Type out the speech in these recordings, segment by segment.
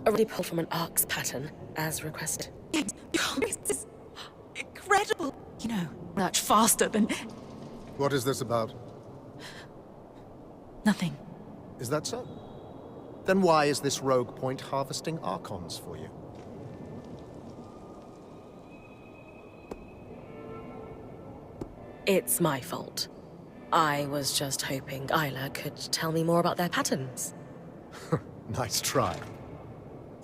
Already pulled from an arcs pattern, as requested. This is incredible. You know, much faster than... What is this about? Nothing. Is that so? Then why is this rogue point harvesting Archons for you? It's my fault. I was just hoping Isla could tell me more about their patterns. Nice try.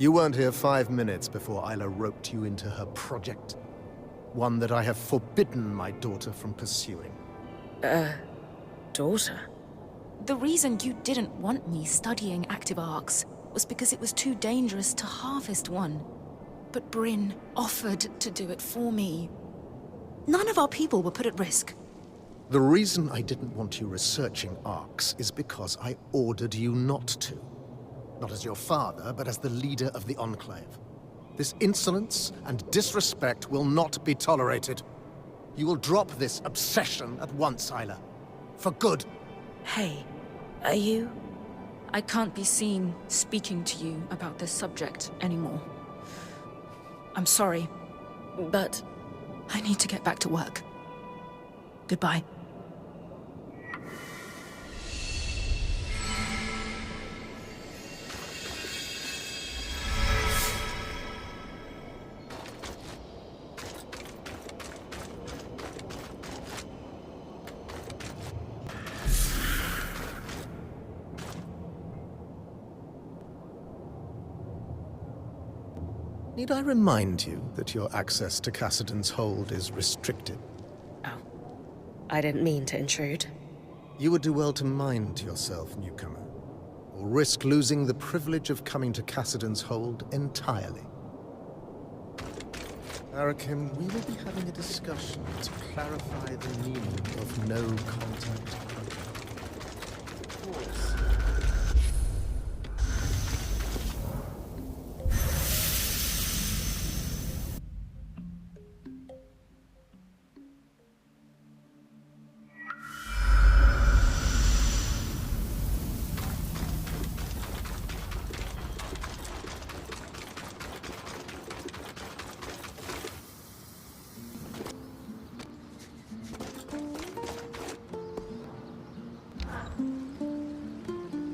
You weren't here 5 minutes before Isla roped you into her project. One that I have forbidden my daughter from pursuing. Daughter? The reason you didn't want me studying active arcs was because it was too dangerous to harvest one. But Brynn offered to do it for me. None of our people were put at risk. The reason I didn't want you researching arcs is because I ordered you not to. Not as your father, but as the leader of the Enclave. This insolence and disrespect will not be tolerated. You will drop this obsession at once, Isla. For good. Hey, are you... I can't be seen speaking to you about this subject anymore. I'm sorry. But... I need to get back to work. Goodbye. Need I remind you that your access to Cassidon's hold is restricted? Oh. I didn't mean to intrude. You would do well to mind yourself, newcomer, or risk losing the privilege of coming to Cassidon's hold entirely. Arakim, we will be having a discussion to clarify the meaning of no contact.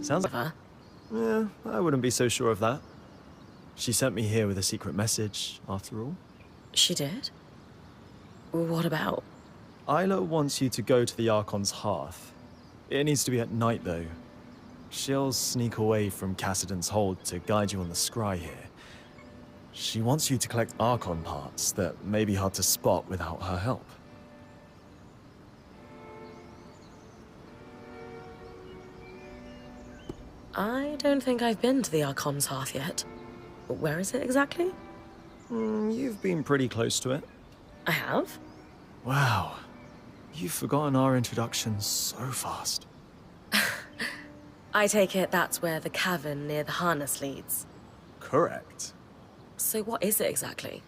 Sounds like... Yeah, I wouldn't be so sure of that. She sent me here with a secret message, after all. She did? What about? Isla wants you to go to the Archon's hearth. It needs to be at night, though. She'll sneak away from Cassidon's hold to guide you on the scry here. She wants you to collect Archon parts that may be hard to spot without her help. I don't think I've been to the Archon's hearth yet. Where is it exactly? You've been pretty close to it. I have? Wow. You've forgotten our introduction so fast. I take it that's where the cavern near the harness leads. Correct. So what is it exactly?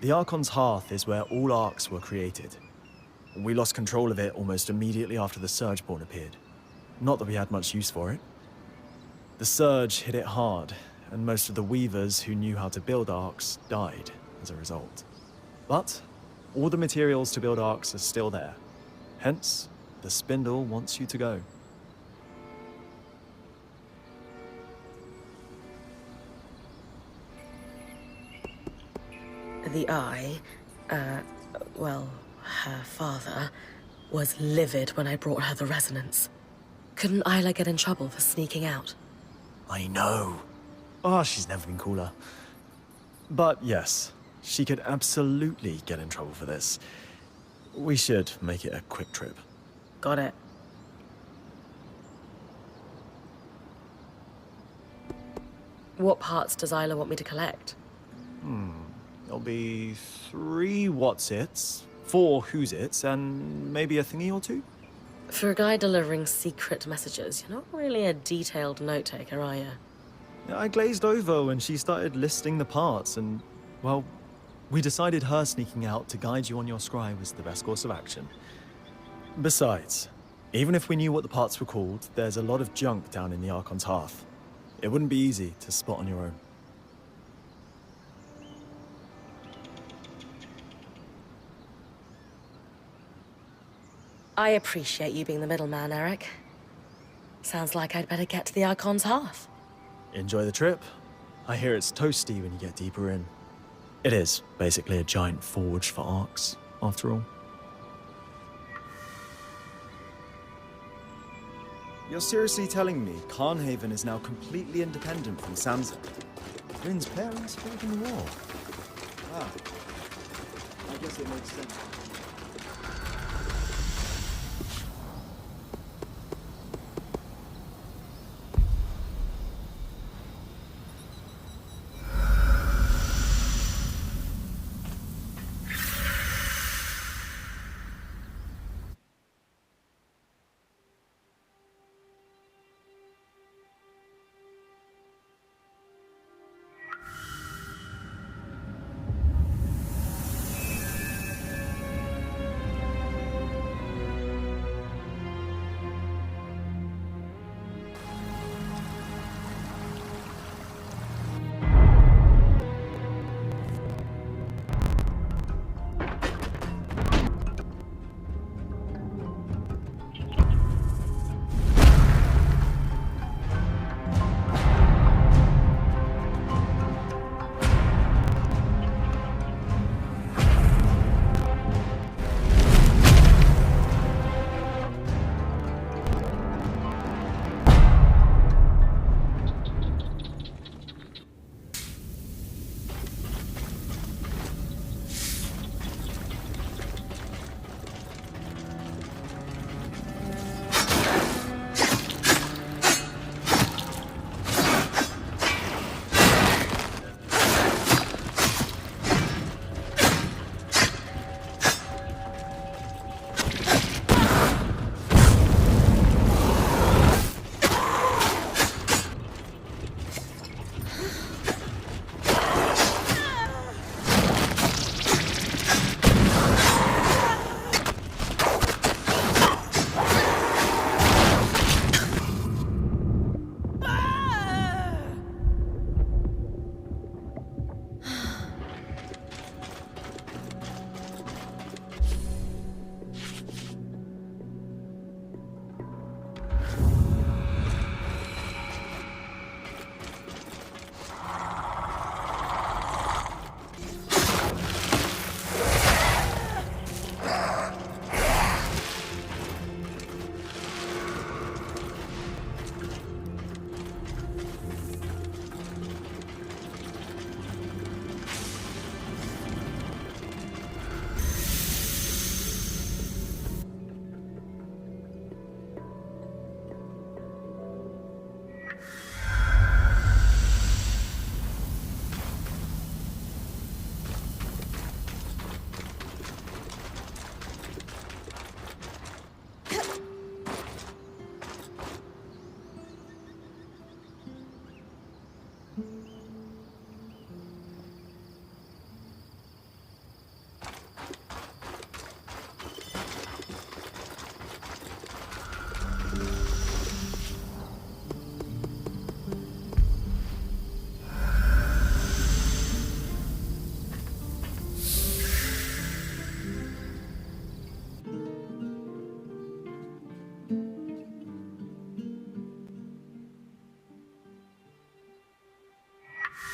The Archon's hearth is where all arcs were created. We lost control of it almost immediately after the Surgeborn appeared. Not that we had much use for it. The Surge hit it hard, and most of the weavers who knew how to build arcs died as a result. But all the materials to build arcs are still there. Hence, the Spindle wants you to go. The Eye, well, her father, was livid when I brought her the resonance. Couldn't Isla get in trouble for sneaking out? I know. Oh, she's never been cooler. But yes, she could absolutely get in trouble for this. We should make it a quick trip. Got it. What parts does Isla want me to collect? There'll be 3 what's-its, 4 who's-its, and maybe a thingy or 2? For a guy delivering secret messages, you're not really a detailed note-taker, are you? I glazed over when she started listing the parts, and, well, we decided her sneaking out to guide you on your scry was the best course of action. Besides, even if we knew what the parts were called, there's a lot of junk down in the Archon's hearth. It wouldn't be easy to spot on your own. I appreciate you being the middleman, Eric. Sounds like I'd better get to the Archon's hearth. Enjoy the trip. I hear it's toasty when you get deeper in. It is basically a giant forge for arcs, after all. You're seriously telling me Carnhaven is now completely independent from Samson? Brynn's parents fought in the war. Wow. I guess it makes sense.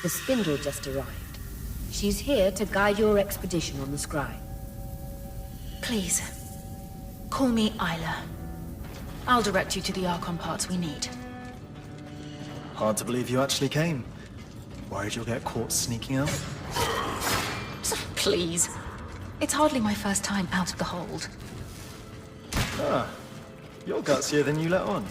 The Spindle just arrived. She's here to guide your expedition on the Scry. Please, call me Isla. I'll direct you to the Archon parts we need. Hard to believe you actually came. Worried you'll get caught sneaking out? Please. It's hardly my first time out of the hold. Ah, you're gutsier than you let on.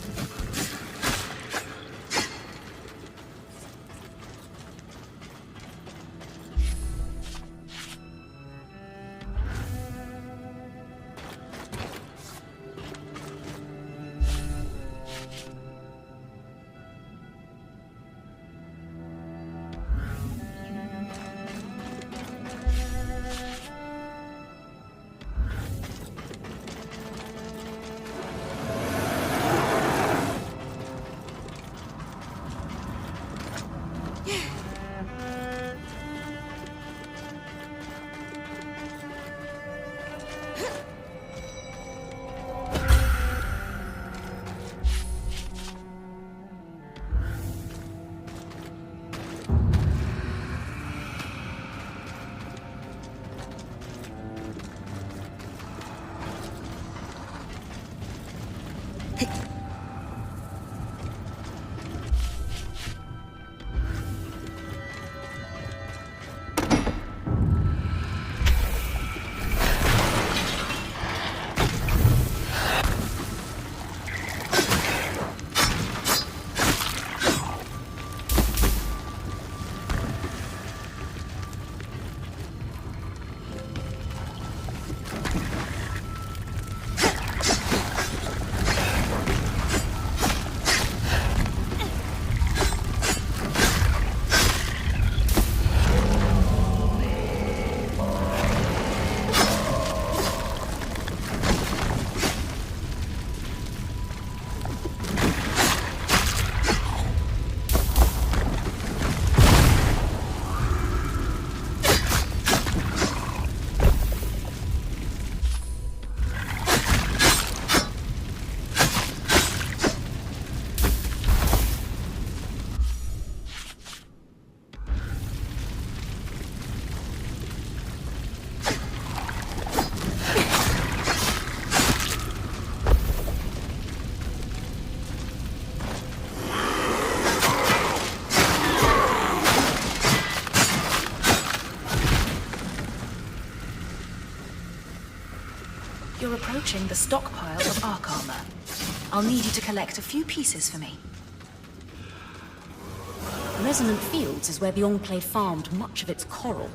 You're approaching the stockpile of Arc armor. I'll need you to collect a few pieces for me. Resonant Fields is where the Enclave farmed much of its coral.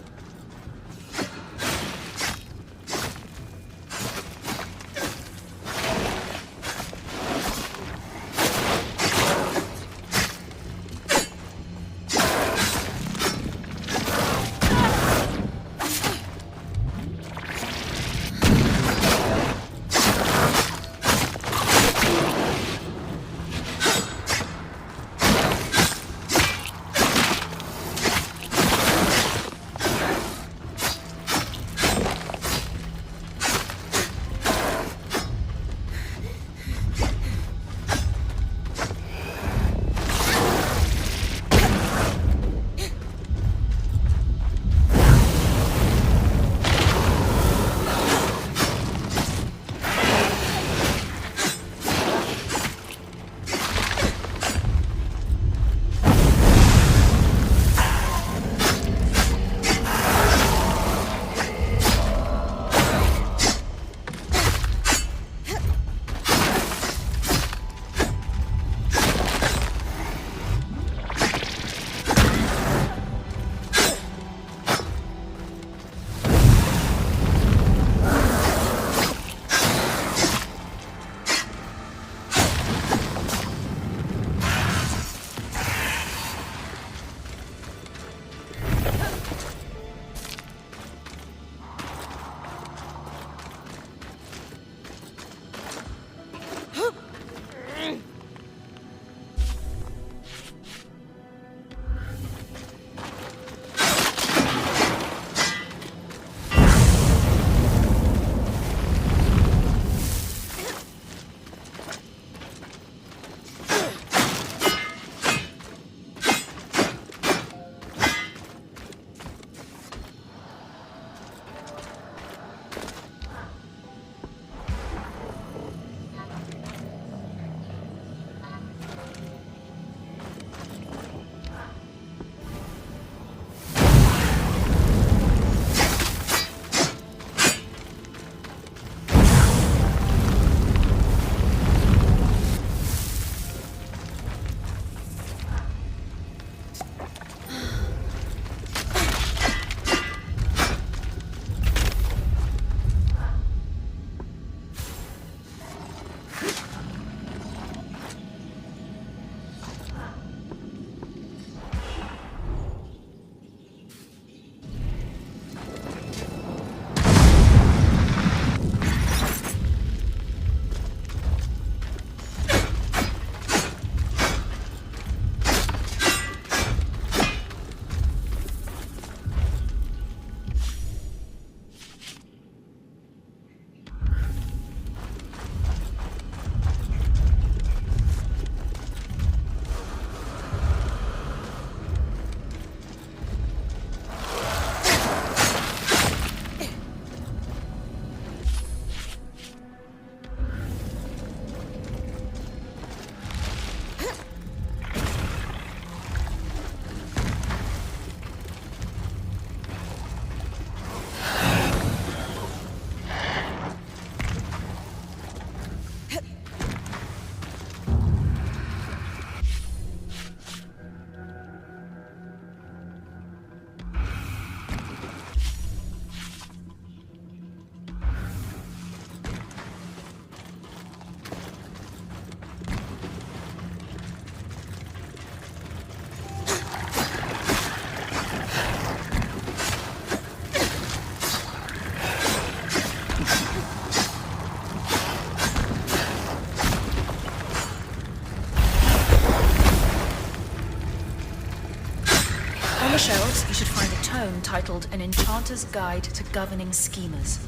titled An Enchanter's Guide to Governing Schemers.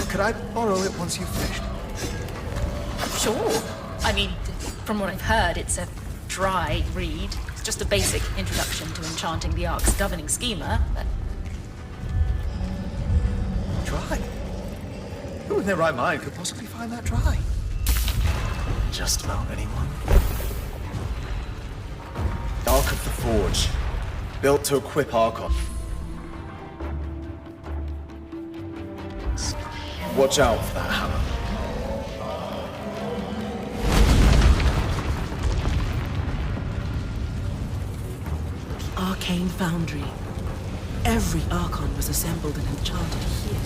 Could I borrow it once you've finished? Sure. I mean, from what I've heard, it's a dry read. It's just a basic introduction to enchanting the Ark's governing schema, but... Dry? Who in their right mind could possibly find that dry? Just about anyone. Ark of the Forge. Built to equip Archon. Watch out for that hammer. Arcane Foundry. Every Archon was assembled and enchanted here.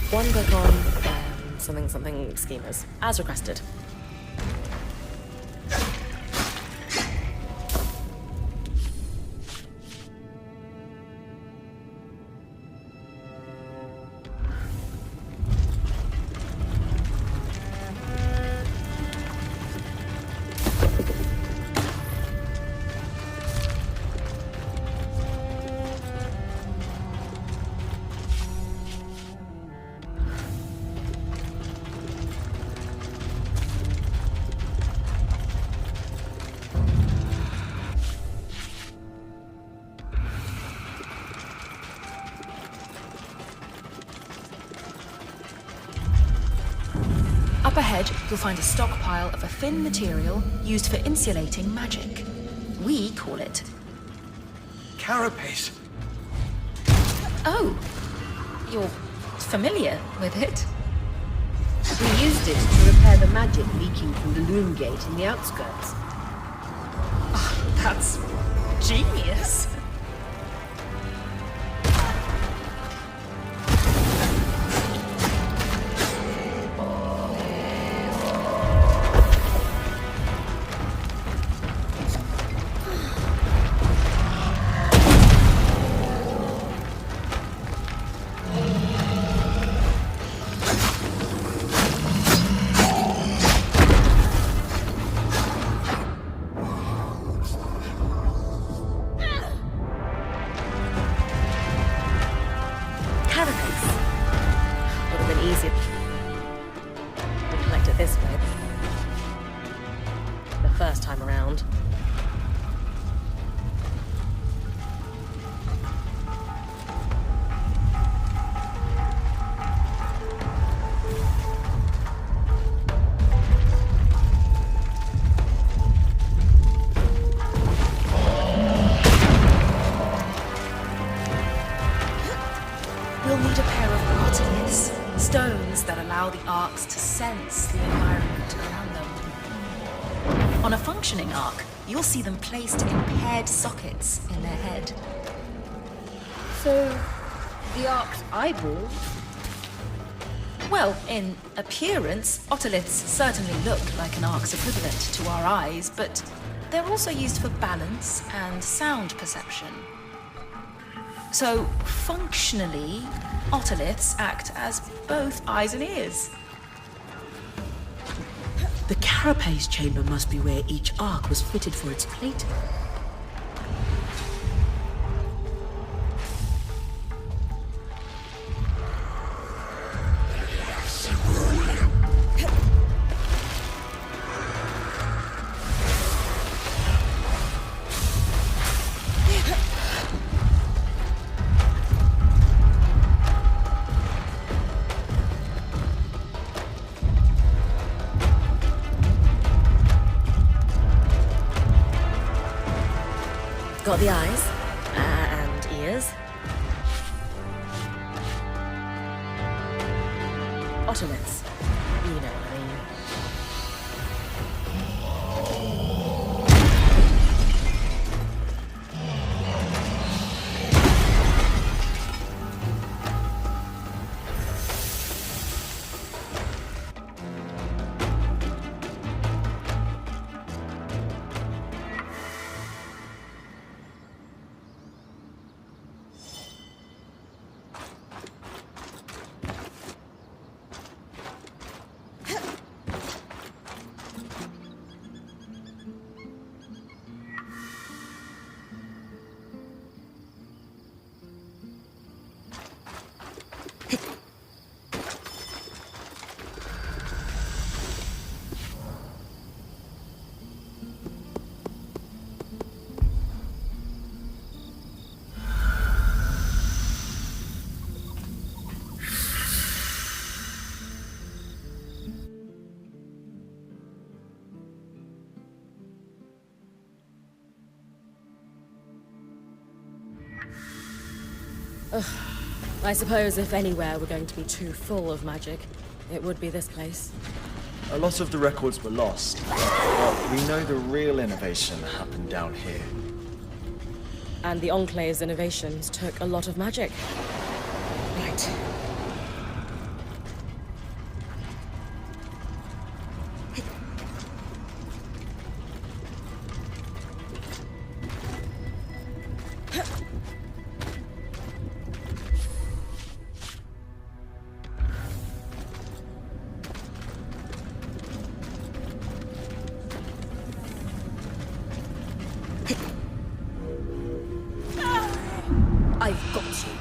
One book on something schemers, as requested. Up ahead, you'll find a stockpile of a thin material used for insulating magic. We call it... Carapace. Oh, you're familiar with it? We used it to repair the magic leaking from the loom gate in the outskirts. Oh, that's genius. We'll need a pair of artifice, stones that allow the arcs to sense the environment around them. On a functioning arc, you'll see them placed in paired sockets in their head. So, the Ark's eyeballs? Well, in appearance, otoliths certainly look like an Ark's equivalent to our eyes, but they're also used for balance and sound perception. So, functionally, otoliths act as both eyes and ears. The carapace chamber must be where each arc was fitted for its plating. Got the eyes and ears. Otoliths. You know what I mean. I suppose if anywhere were going to be too full of magic, it would be this place. A lot of the records were lost, but we know the real innovation happened down here. And the Enclave's innovations took a lot of magic. Right. I've got you.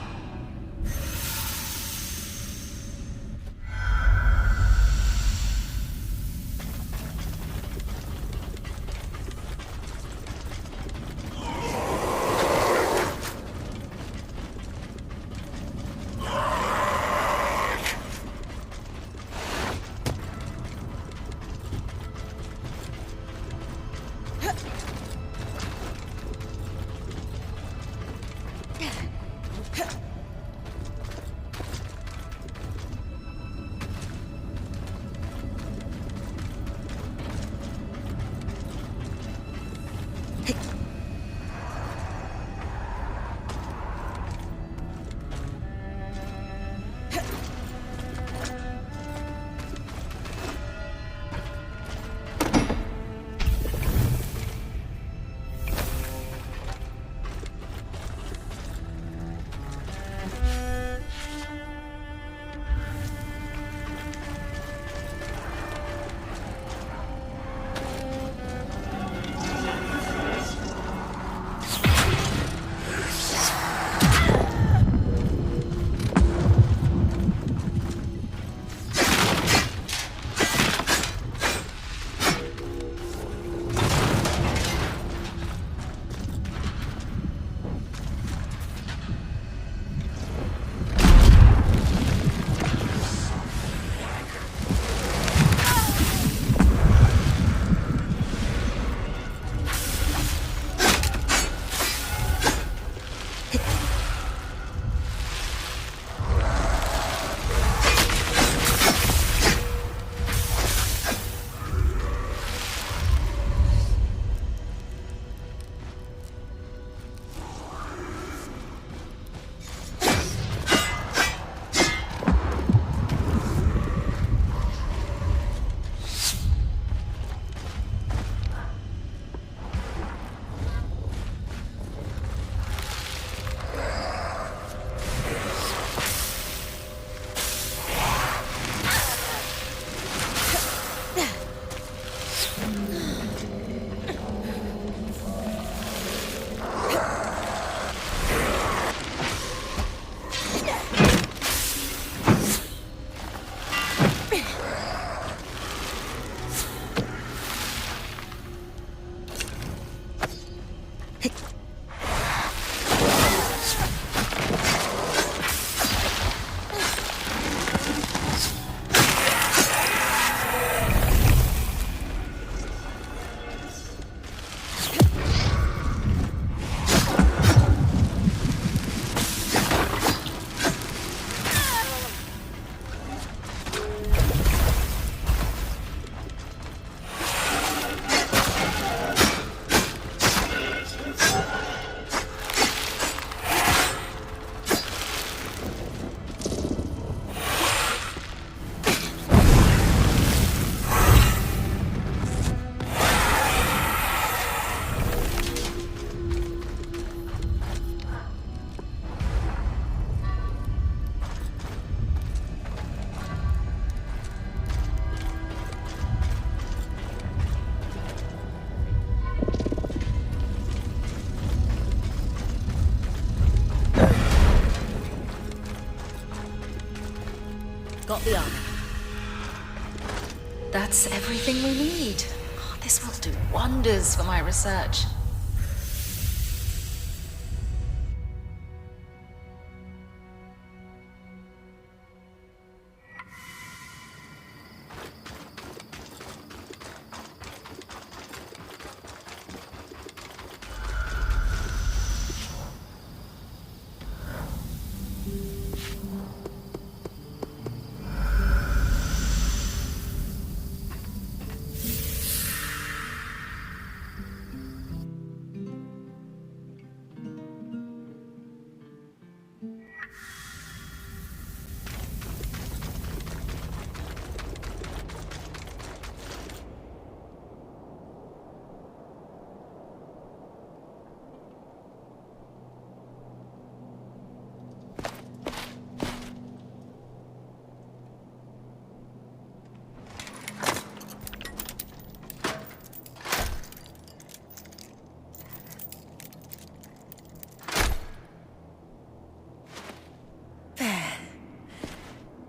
got the armor. That's everything we need. Oh, this will do wonders for my research.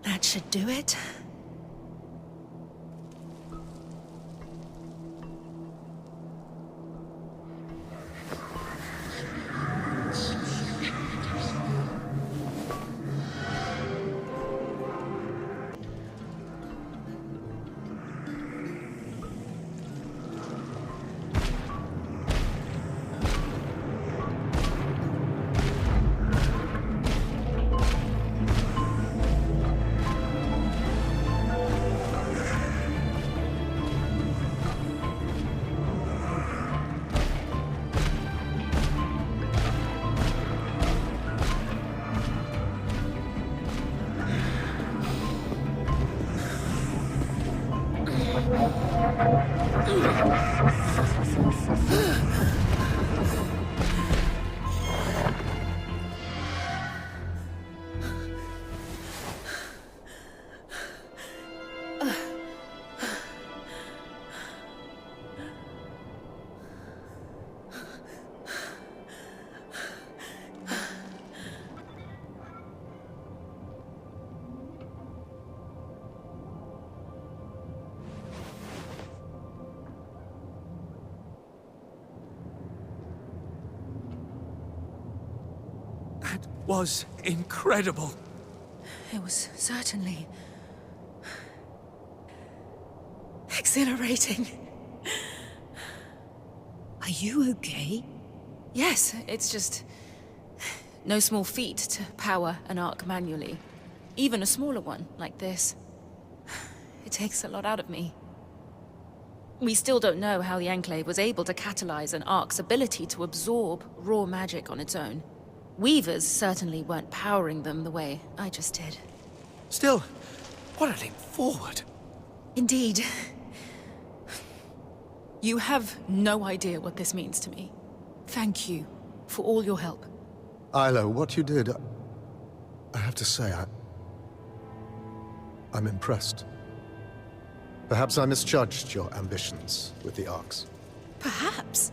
That should do it. Was incredible. It was certainly exhilarating. Are you okay? Yes, it's just no small feat to power an arc manually. Even a smaller one like this. It takes a lot out of me. We still don't know how the Enclave was able to catalyze an arc's ability to absorb raw magic on its own. Weavers certainly weren't powering them the way I just did. Still, what a leap forward. Indeed. You have no idea what this means to me. Thank you for all your help. Isla, what you did, I have to say, I'm impressed. Perhaps I misjudged your ambitions with the Arcs. Perhaps?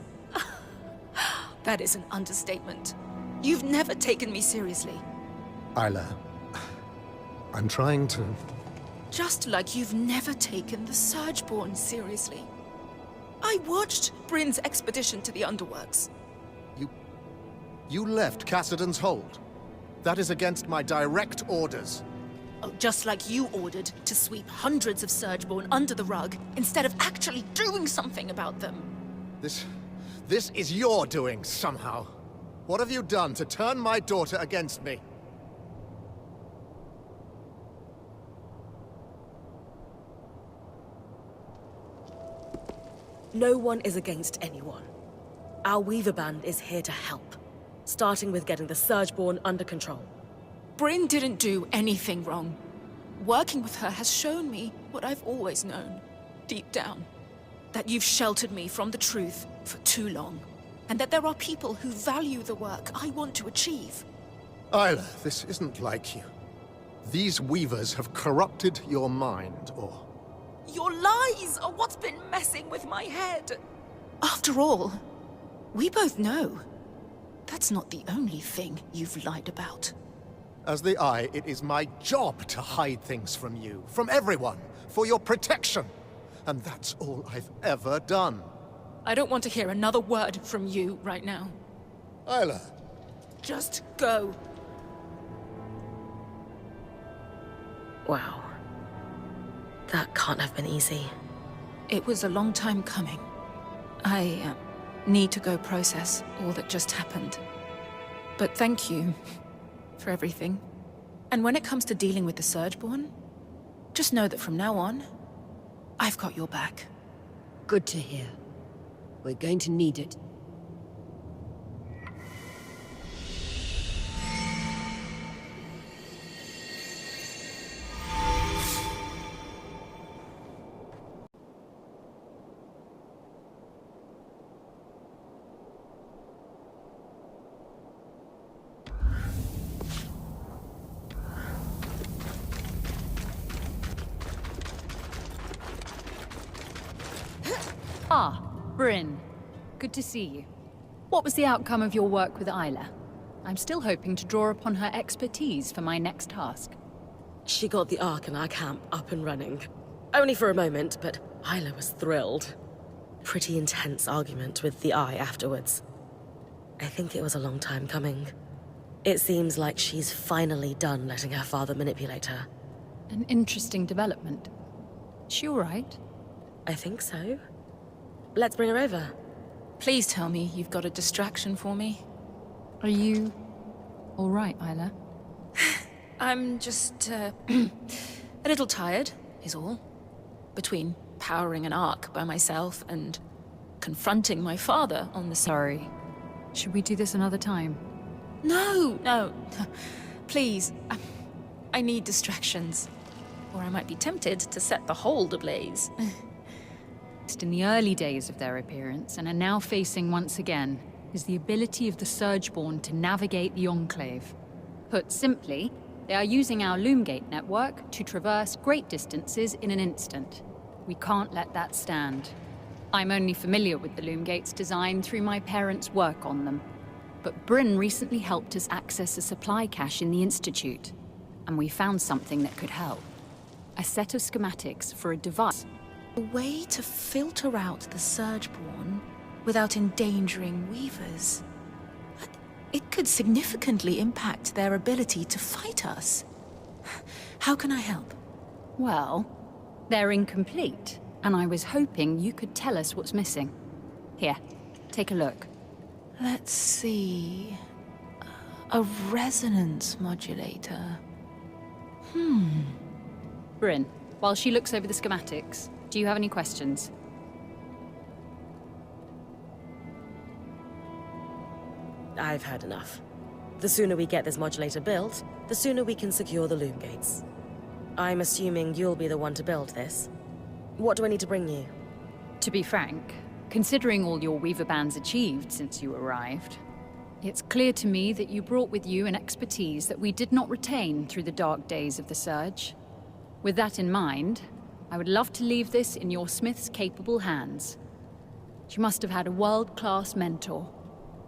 That is an understatement. You've never taken me seriously. Isla, I'm trying to... Just like you've never taken the Surgeborn seriously. I watched Brynn's expedition to the Underworks. You left Cassidon's hold. That is against my direct orders. Oh, just like you ordered to sweep hundreds of Surgeborn under the rug instead of actually doing something about them. This is your doing, somehow. What have you done to turn my daughter against me? No one is against anyone. Our Weaver Band is here to help, starting with getting the Surgeborn under control. Brynn didn't do anything wrong. Working with her has shown me what I've always known, deep down. That you've sheltered me from the truth for too long. And that there are people who value the work I want to achieve. Isla, this isn't like you. These Weavers have corrupted your mind, or... Your lies are what's been messing with my head. After all, we both know that's not the only thing you've lied about. As the Eye, it is my job to hide things from you, from everyone, for your protection. And that's all I've ever done. I don't want to hear another word from you right now. Isla. Just go. Wow. That can't have been easy. It was a long time coming. I need to go process all that just happened. But thank you for everything. And when it comes to dealing with the Surgeborn, just know that from now on, I've got your back. Good to hear. We're going to need it. Ah, Brynn. Good to see you. What was the outcome of your work with Isla? I'm still hoping to draw upon her expertise for my next task. She got the Ark in our camp up and running. Only for a moment, but Isla was thrilled. Pretty intense argument with the Eye afterwards. I think it was a long time coming. It seems like she's finally done letting her father manipulate her. An interesting development. Is she all right? I think so. Let's bring her over. Please tell me you've got a distraction for me. Are you all right, Isla? I'm just, a little tired, is all. Between powering an Ark by myself and confronting my father on the... Sorry. Should we do this another time? No. Please. I need distractions. Or I might be tempted to set the hold ablaze. In the early days of their appearance, and are now facing once again, is the ability of the Surgeborn to navigate the Enclave. Put simply, they are using our Loomgate network to traverse great distances in an instant. We can't let that stand. I'm only familiar with the Loomgate's design through my parents' work on them. But Brynn recently helped us access a supply cache in the Institute, and we found something that could help. A set of schematics for a device. A way to filter out the Surgeborn without endangering Weavers. It could significantly impact their ability to fight us. How can I help? Well, they're incomplete, and I was hoping you could tell us what's missing. Here, take a look. Let's see... A resonance modulator. Brynn, while she looks over the schematics, do you have any questions? I've had enough. The sooner we get this modulator built, the sooner we can secure the loom gates. I'm assuming you'll be the one to build this. What do I need to bring you? To be frank, considering all your Weaver bands achieved since you arrived, it's clear to me that you brought with you an expertise that we did not retain through the dark days of the Surge. With that in mind, I would love to leave this in your Smith's capable hands. She must have had a world-class mentor.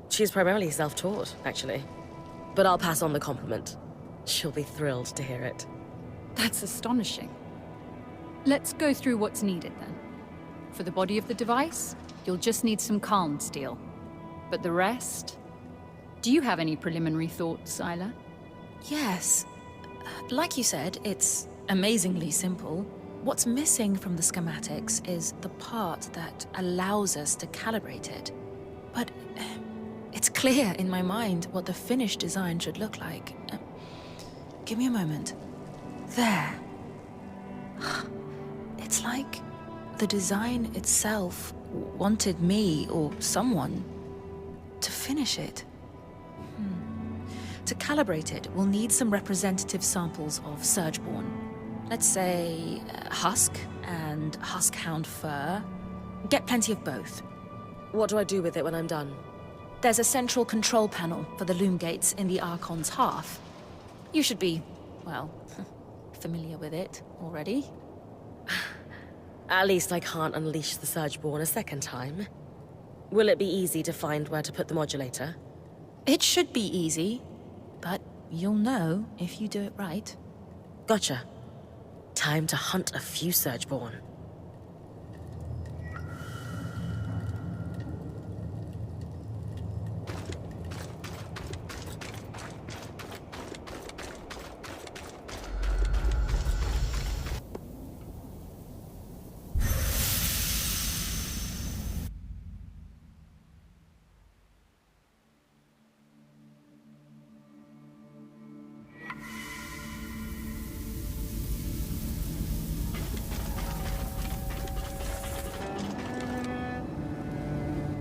She's primarily self-taught, actually. But I'll pass on the compliment. She'll be thrilled to hear it. That's astonishing. Let's go through what's needed then. For the body of the device, you'll just need some calm steel. But the rest... Do you have any preliminary thoughts, Isla? Yes. Like you said, it's amazingly simple. What's missing from the schematics is the part that allows us to calibrate it. But it's clear in my mind what the finished design should look like. Give me a moment. There. It's like the design itself wanted me, or someone, to finish it. To calibrate it, we'll need some representative samples of Surgeborn. Let's say husk and huskhound fur. Get plenty of both. What do I do with it when I'm done? There's a central control panel for the loom gates in the Archon's half. You should be, well, familiar with it already. At least I can't unleash the Surgeborn a second time. Will it be easy to find where to put the modulator? It should be easy, but you'll know if you do it right. Gotcha. Time to hunt a few Surgeborn.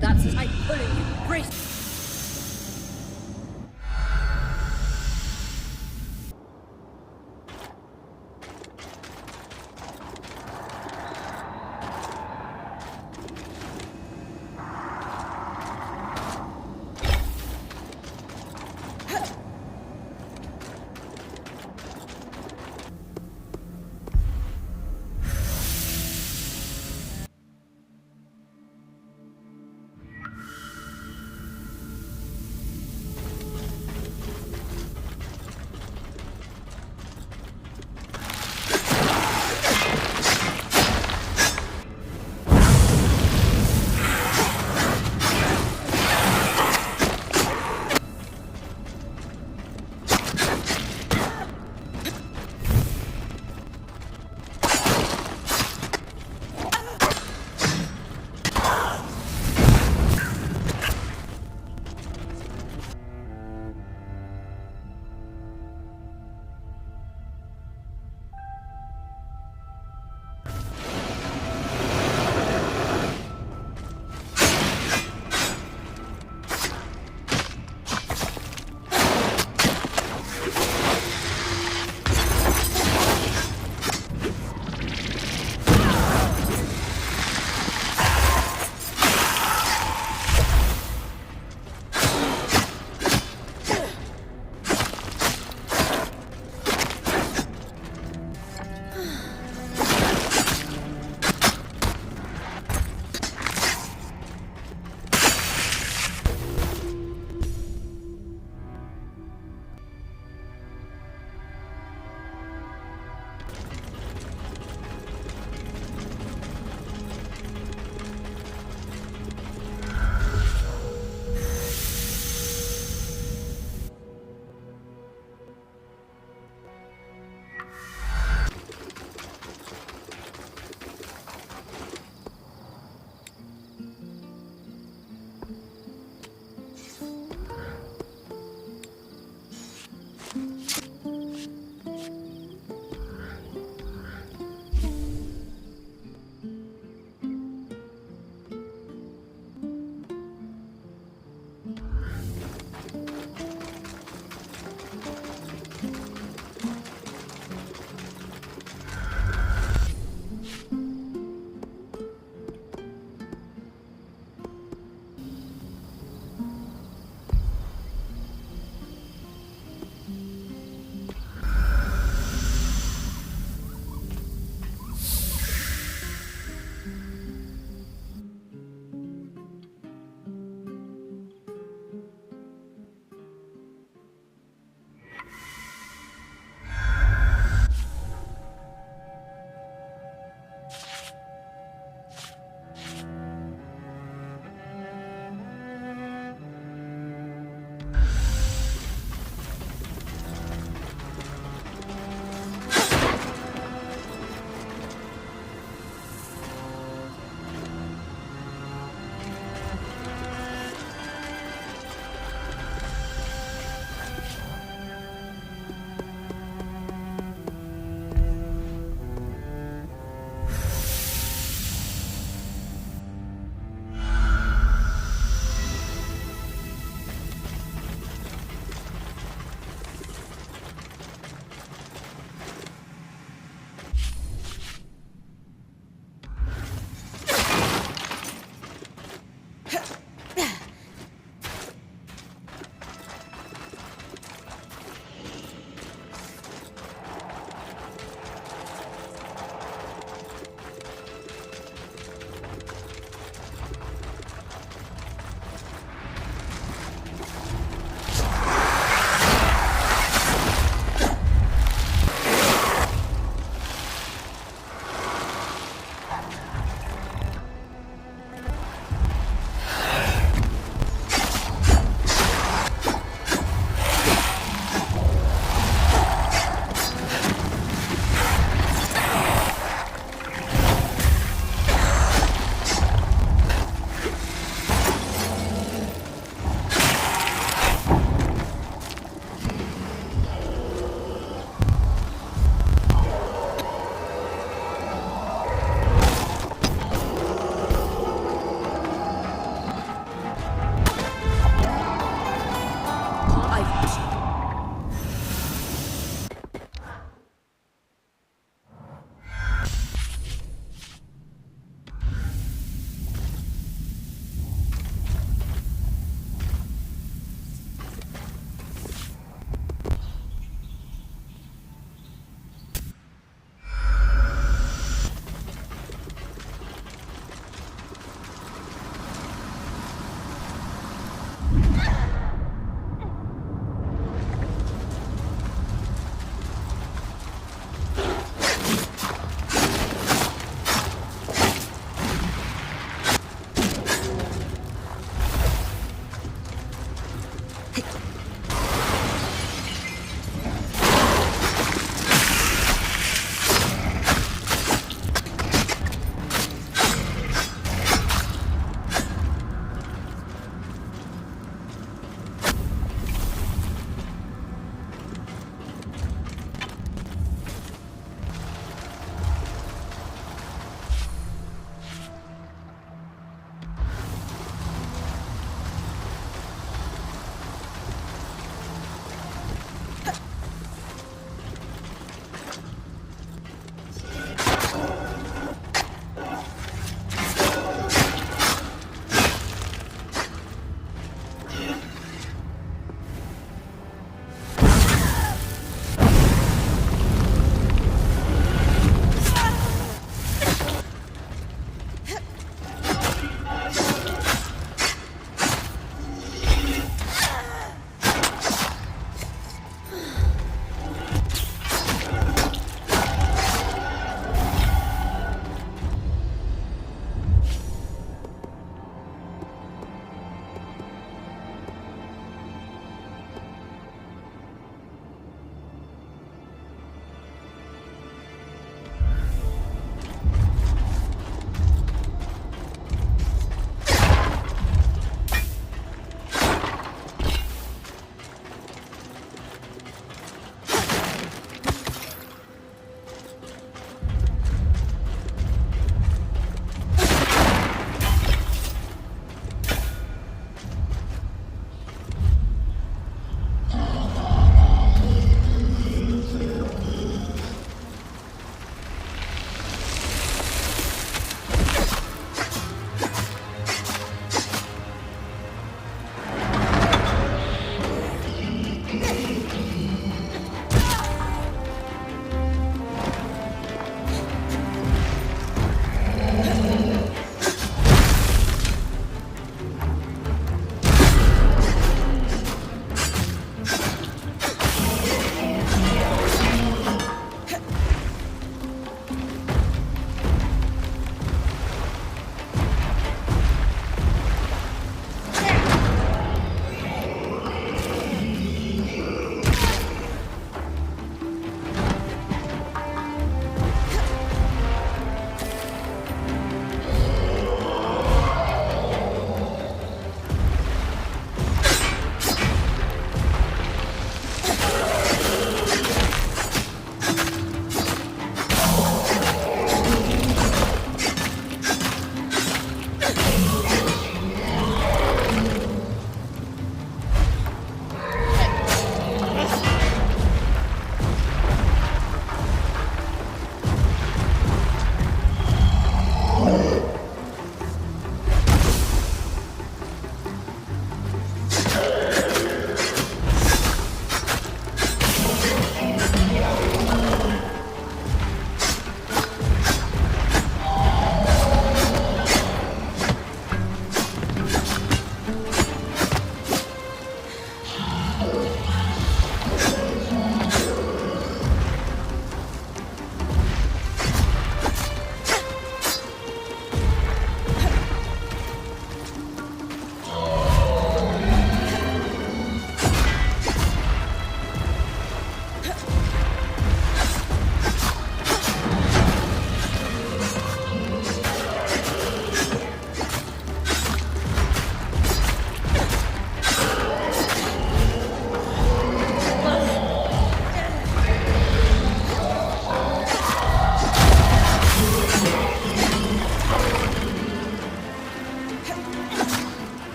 That's like pulling you, brace.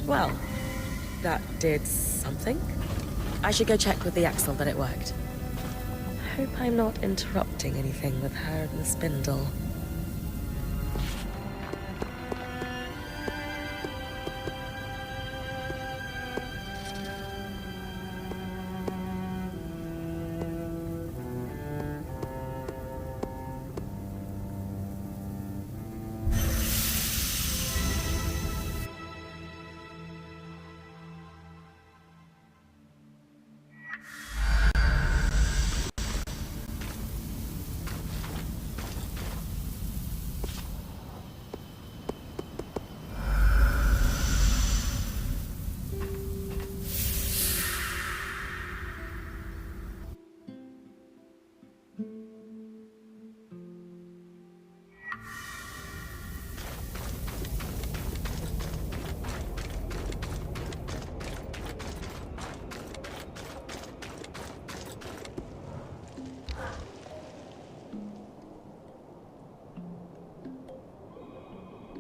Well, that did something. I should go check with the axle that it worked. Hope I'm not interrupting anything with her and the spindle.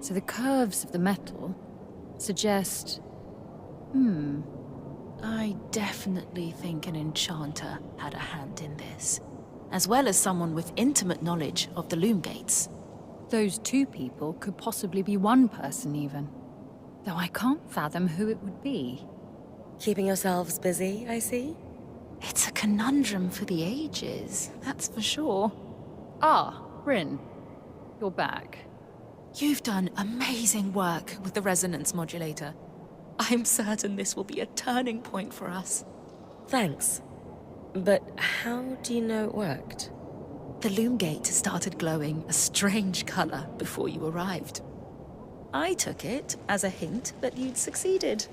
So the curves of the metal suggest... I definitely think an enchanter had a hand in this, as well as someone with intimate knowledge of the loom gates. Those two people could possibly be one person even. Though I can't fathom who it would be. Keeping yourselves busy, I see? It's a conundrum for the ages, that's for sure. Ah, Brynn. You're back. You've done amazing work with the resonance modulator. I'm certain this will be a turning point for us. Thanks. But how do you know it worked? The loom gate started glowing a strange color before you arrived. I took it as a hint that you'd succeeded.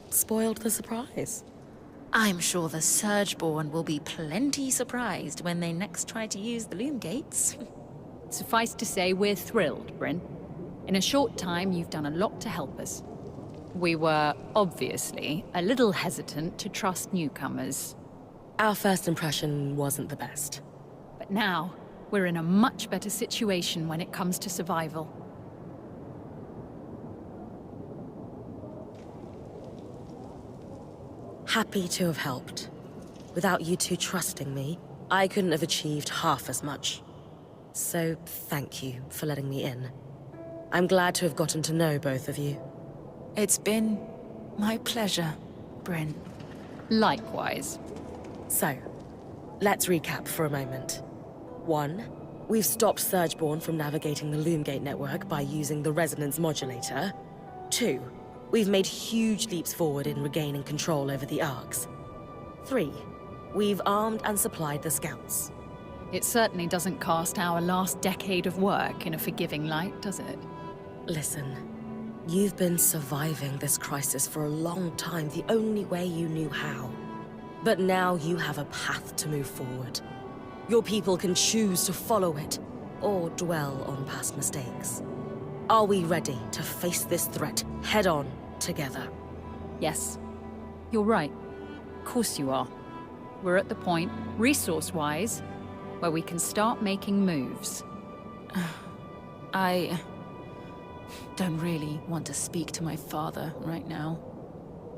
Spoiled the surprise. I'm sure the Surgeborn will be plenty surprised when they next try to use the loom gates. Suffice to say, we're thrilled, Brynn. In a short time, you've done a lot to help us. We were, obviously, a little hesitant to trust newcomers. Our first impression wasn't the best. But now, we're in a much better situation when it comes to survival. Happy to have helped. Without you two trusting me, I couldn't have achieved half as much. So thank you for letting me in. I'm glad to have gotten to know both of you. It's been my pleasure, Brynn. Likewise. So, let's recap for a moment. 1. We've stopped Surgeborn from navigating the Loomgate network by using the resonance modulator. 2. We've made huge leaps forward in regaining control over the arcs. 3. We've armed and supplied the scouts. It certainly doesn't cast our last decade of work in a forgiving light, does it? Listen, you've been surviving this crisis for a long time the only way you knew how. But now you have a path to move forward. Your people can choose to follow it, or dwell on past mistakes. Are we ready to face this threat head-on together? Yes. You're right. Of course you are. We're at the point, resource-wise, where we can start making moves. I don't really want to speak to my father right now.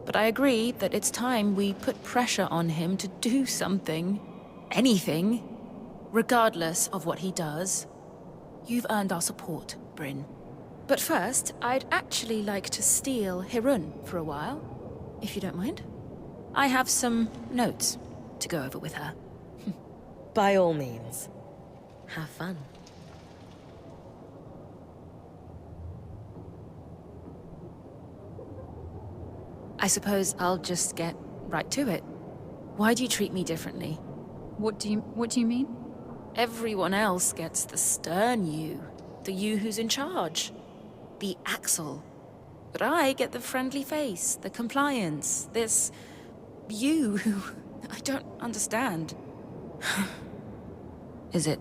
But I agree that it's time we put pressure on him to do something. Anything. Regardless of what he does. You've earned our support, Brynn. But first, I'd actually like to steal Hirun for a while, if you don't mind. I have some notes to go over with her. By all means. Have fun. I suppose I'll just get right to it. Why do you treat me differently? What do you mean? Everyone else gets the stern you, the you who's in charge, the Axel. But I get the friendly face, the compliance, this you who I don't understand. Is it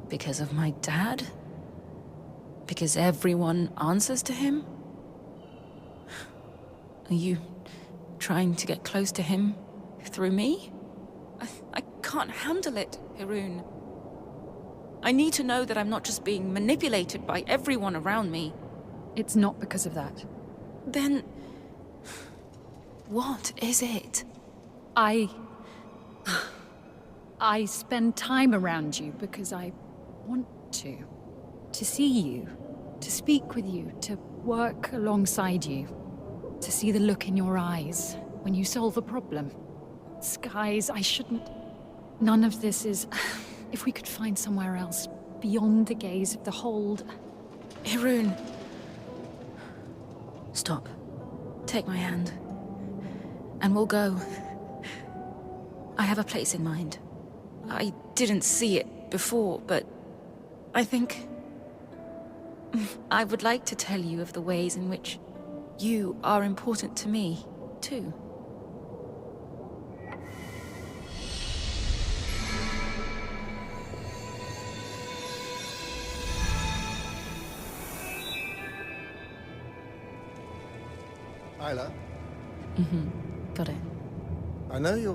because of my dad? Because everyone answers to him? Are you trying to get close to him through me? I can't handle it, Hirun. I need to know that I'm not just being manipulated by everyone around me. It's not because of that. Then... what is it? I spend time around you because I want to. To see you, to speak with you, to work alongside you. To see the look in your eyes when you solve a problem. Skies, I shouldn't... None of this is... If we could find somewhere else, beyond the gaze of the hold... Irun. Stop. Take my hand. And we'll go. I have a place in mind. I didn't see it before, but I think... I would like to tell you of the ways in which you are important to me, too. Isla, Got it. I know you're